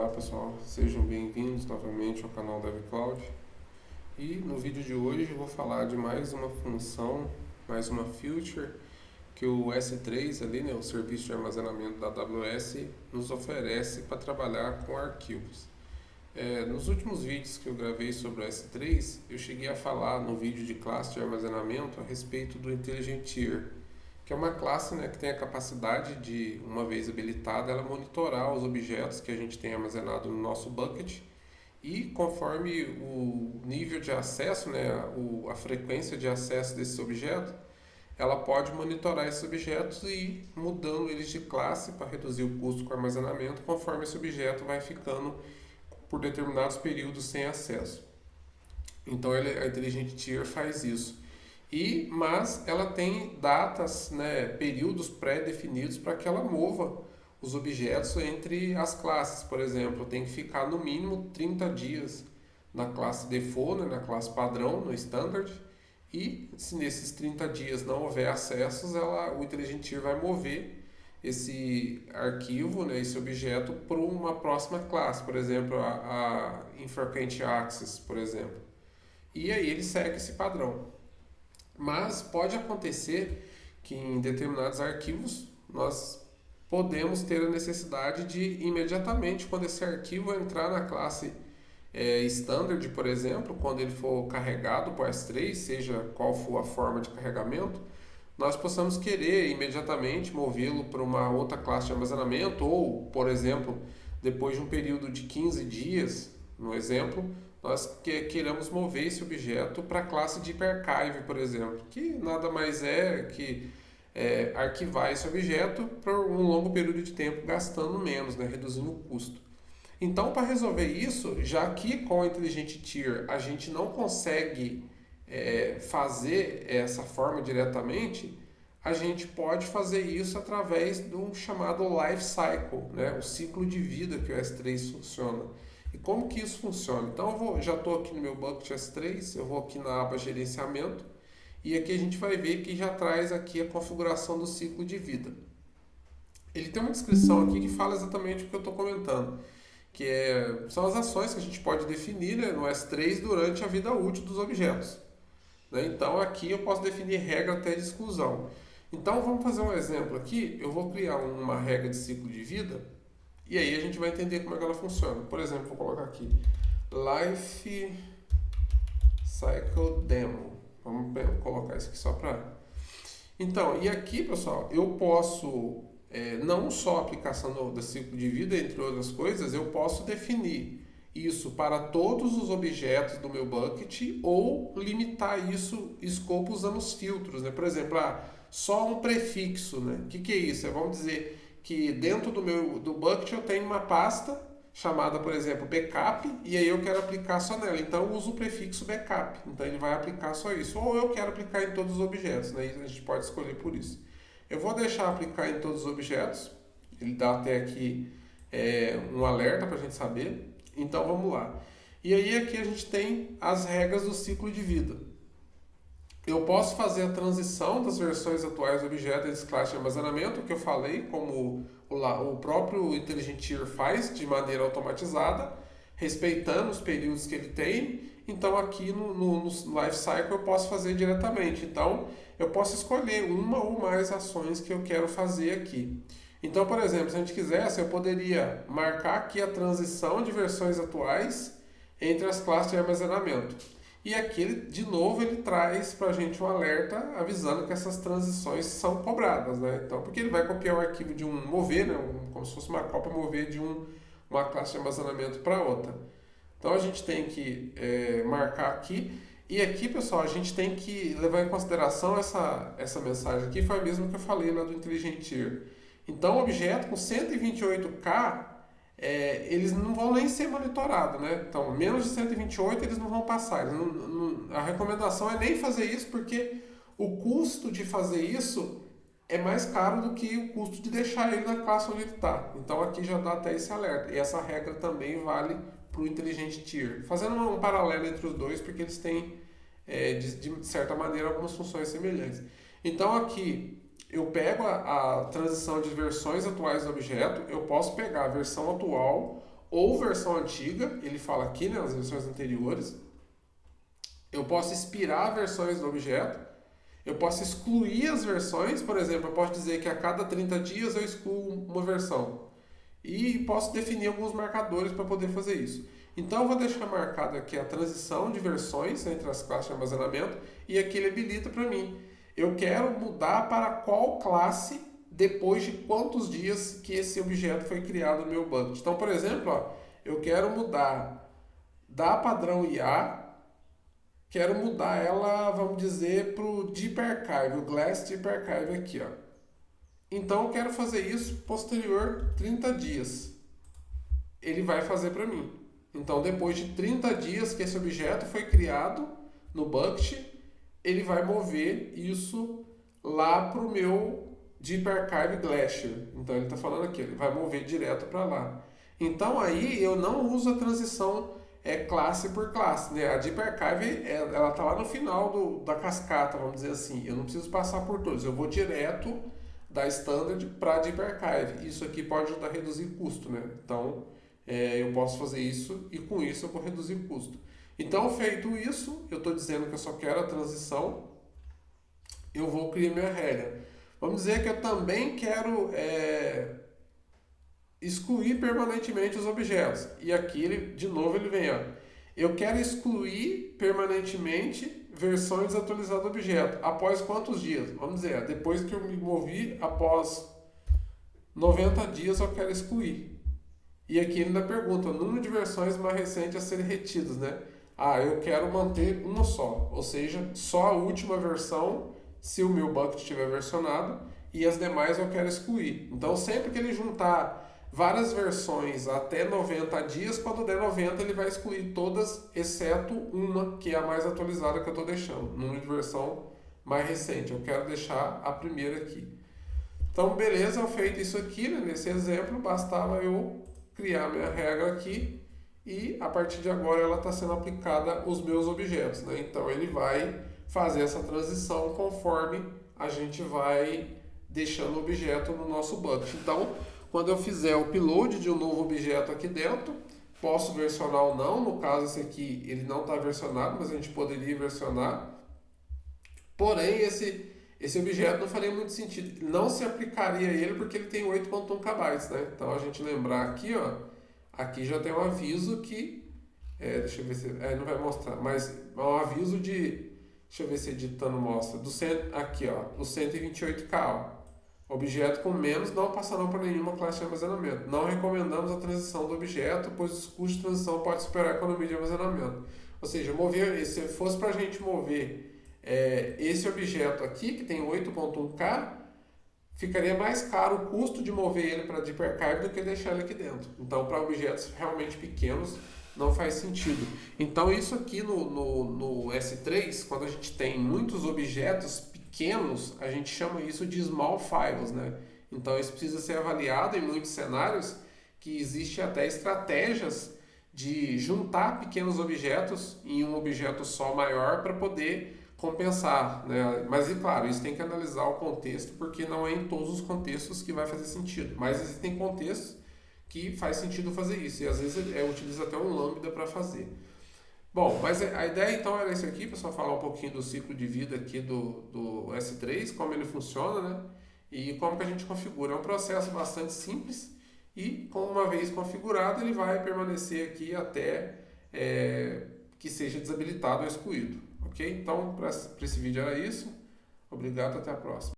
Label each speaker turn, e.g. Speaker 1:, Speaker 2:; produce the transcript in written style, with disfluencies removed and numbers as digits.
Speaker 1: Olá pessoal, sejam bem-vindos novamente ao canal DevCloud. E no vídeo de hoje eu vou falar de mais uma função, mais uma feature que o S3 ali, né, o serviço de armazenamento da AWS, nos oferece para trabalhar com arquivos. Nos últimos vídeos que eu gravei sobre o S3, eu cheguei a falar no vídeo de classe de armazenamento a respeito do Intelligent Tier, que é uma classe, né, que tem a capacidade de, uma vez habilitada, ela monitorar os objetos que a gente tem armazenado no nosso bucket e conforme o nível de acesso, né, a frequência de acesso desses objetos, ela pode monitorar esses objetos e ir mudando eles de classe para reduzir o custo com o armazenamento conforme esse objeto vai ficando por determinados períodos sem acesso. Então a Intelligent Tier faz isso. Mas ela tem datas, né, períodos pré-definidos para que ela mova os objetos entre as classes. Por exemplo, tem que ficar no mínimo 30 dias na classe default, né, na classe padrão, no standard, e se nesses 30 dias não houver acessos, o Intelligent Tier vai mover esse arquivo, né, esse objeto, para uma próxima classe, por exemplo, a Infrequent Access, por exemplo. E aí ele segue esse padrão. Mas pode acontecer que em determinados arquivos nós podemos ter a necessidade de imediatamente, quando esse arquivo entrar na classe standard, por exemplo, quando ele for carregado por S3, seja qual for a forma de carregamento, nós possamos querer imediatamente movê-lo para uma outra classe de armazenamento ou, por exemplo, depois de um período de 15 dias, no exemplo, nós queremos mover esse objeto para a classe Deep Archive, por exemplo, que nada mais é que arquivar esse objeto por um longo período de tempo, gastando menos, né, reduzindo o custo. Então, para resolver isso, já que com a Intelligent Tier a gente não consegue fazer essa forma diretamente, a gente pode fazer isso através de um chamado Life Cycle, né, o ciclo de vida que o S3 funciona. E como que isso funciona? Então já estou aqui no meu bucket S3, eu vou aqui na aba gerenciamento e aqui a gente vai ver que já traz aqui a configuração do ciclo de vida. Ele tem uma descrição aqui que fala exatamente o que eu estou comentando, que são as ações que a gente pode definir, né, no S3 durante a vida útil dos objetos. Né? Então aqui eu posso definir regra até de exclusão. Então vamos fazer um exemplo aqui, eu vou criar uma regra de ciclo de vida. E aí a gente vai entender como é que ela funciona. Por exemplo, vou colocar aqui Life Cycle Demo. Vamos colocar isso aqui só para... Então, e aqui, pessoal, eu posso, não só a aplicação do ciclo de vida, entre outras coisas, eu posso definir isso para todos os objetos do meu bucket ou limitar isso, escopo, usando os filtros. Né? Por exemplo, só um prefixo. Né? O que é isso? Vamos dizer que dentro do bucket eu tenho uma pasta chamada, por exemplo, backup, e aí eu quero aplicar só nela. Então eu uso o prefixo backup, então ele vai aplicar só isso. Ou eu quero aplicar em todos os objetos, né? A gente pode escolher por isso. Eu vou deixar aplicar em todos os objetos, ele dá até aqui um alerta para a gente saber. Então vamos lá. E aí aqui a gente tem as regras do ciclo de vida. Eu posso fazer a transição das versões atuais do objeto desse classe de armazenamento, que eu falei, como o próprio Intelligent Tier faz de maneira automatizada, respeitando os períodos que ele tem. Então aqui no Lifecycle eu posso fazer diretamente. Então eu posso escolher uma ou mais ações que eu quero fazer aqui. Então, por exemplo, se a gente quisesse, eu poderia marcar aqui a transição de versões atuais entre as classes de armazenamento. E aqui, de novo, ele traz para a gente um alerta avisando que essas transições são cobradas, né? Então, porque ele vai copiar o arquivo de mover, né? Como se fosse uma cópia mover de uma classe de armazenamento para outra. Então, a gente tem que marcar aqui. E aqui, pessoal, a gente tem que levar em consideração essa mensagem aqui, foi a mesma que eu falei lá do Intelligent Tier. Então, o objeto com 128K, eles não vão nem ser monitorados, né? Então, menos de 128 eles não vão passar. A recomendação é nem fazer isso porque o custo de fazer isso é mais caro do que o custo de deixar ele na classe onde ele está. Então, aqui já dá até esse alerta. E essa regra também vale para o Intelligent Tier. Fazendo um paralelo entre os dois, porque eles têm, de certa maneira, algumas funções semelhantes. Então, aqui eu pego a transição de versões atuais do objeto, eu posso pegar a versão atual ou versão antiga, ele fala aqui, né, nas versões anteriores. Eu posso expirar versões do objeto. Eu posso excluir as versões, por exemplo, eu posso dizer que a cada 30 dias eu excluo uma versão. E posso definir alguns marcadores para poder fazer isso. Então eu vou deixar marcado aqui a transição de versões entre as classes de armazenamento e aqui ele habilita para mim. Eu quero mudar para qual classe depois de quantos dias que esse objeto foi criado no meu bucket. Então, por exemplo, ó, eu quero mudar da padrão IA, quero mudar ela, vamos dizer, para o Deep Archive, o Glass Deep Archive aqui, ó. Então eu quero fazer isso posterior 30 dias. Ele vai fazer para mim. Então depois de 30 dias que esse objeto foi criado no bucket, ele vai mover isso lá para o meu Deep Archive Glacier. Então ele está falando aqui, ele vai mover direto para lá. Então aí eu não uso a transição classe por classe, né? A Deep Archive ela está lá no final da cascata, vamos dizer assim. Eu não preciso passar por todos, eu vou direto da Standard para a Deep Archive. Isso aqui pode ajudar a reduzir custo, né? Então eu posso fazer isso e com isso eu vou reduzir o custo. Então, feito isso, eu estou dizendo que eu só quero a transição, eu vou criar minha regra. Vamos dizer que eu também quero excluir permanentemente os objetos. E aqui, de novo, ele vem, ó. Eu quero excluir permanentemente versões atualizadas do objeto. Após quantos dias? Vamos dizer, depois que eu me movi, após 90 dias eu quero excluir. E aqui ele ainda pergunta, o número de versões mais recentes a serem retidas, né? Eu quero manter uma só, ou seja, só a última versão, se o meu bucket estiver versionado, e as demais eu quero excluir. Então, sempre que ele juntar várias versões até 90 dias, quando der 90 ele vai excluir todas, exceto uma, que é a mais atualizada que eu estou deixando, número de versão mais recente. Eu quero deixar a primeira aqui. Então, beleza, eu feito isso aqui, né? Nesse exemplo, bastava eu criar minha regra aqui e a partir de agora ela está sendo aplicada aos meus objetos, né? Então ele vai fazer essa transição conforme a gente vai deixando o objeto no nosso bucket. Então, quando eu fizer o upload de um novo objeto aqui dentro, posso versionar ou não. No caso, esse aqui ele não está versionado, mas a gente poderia versionar. Porém, esse objeto não faria muito sentido. Não se aplicaria a ele porque ele tem 8.1 KB, né? Então a gente lembrar aqui, ó, aqui já tem um aviso que, deixa eu ver se, não vai mostrar, mas é um aviso de, deixa eu ver se editando mostra, aqui ó, do 128K, ó. Objeto com menos não passarão por nenhuma classe de armazenamento. Não recomendamos a transição do objeto, pois os custos de transição podem superar a economia de armazenamento. Ou seja, se fosse para a gente mover esse objeto aqui, que tem 8.1K, ficaria mais caro o custo de mover ele para Deep Archive do que deixar ele aqui dentro. Então, para objetos realmente pequenos, não faz sentido. Então, isso aqui no S3, quando a gente tem muitos objetos pequenos, a gente chama isso de small files, né? Então, isso precisa ser avaliado em muitos cenários, que existe até estratégias de juntar pequenos objetos em um objeto só maior para poder compensar, né? Mas, claro, isso tem que analisar o contexto, porque não é em todos os contextos que vai fazer sentido. Mas existem contextos que faz sentido fazer isso, e às vezes utiliza até um Lambda para fazer. Bom, mas a ideia então era isso aqui, pessoal, falar um pouquinho do ciclo de vida aqui do S3, como ele funciona, né? E como que a gente configura. É um processo bastante simples e, uma vez configurado, ele vai permanecer aqui até que seja desabilitado ou excluído. Ok? Então, para esse vídeo era isso. Obrigado, até a próxima.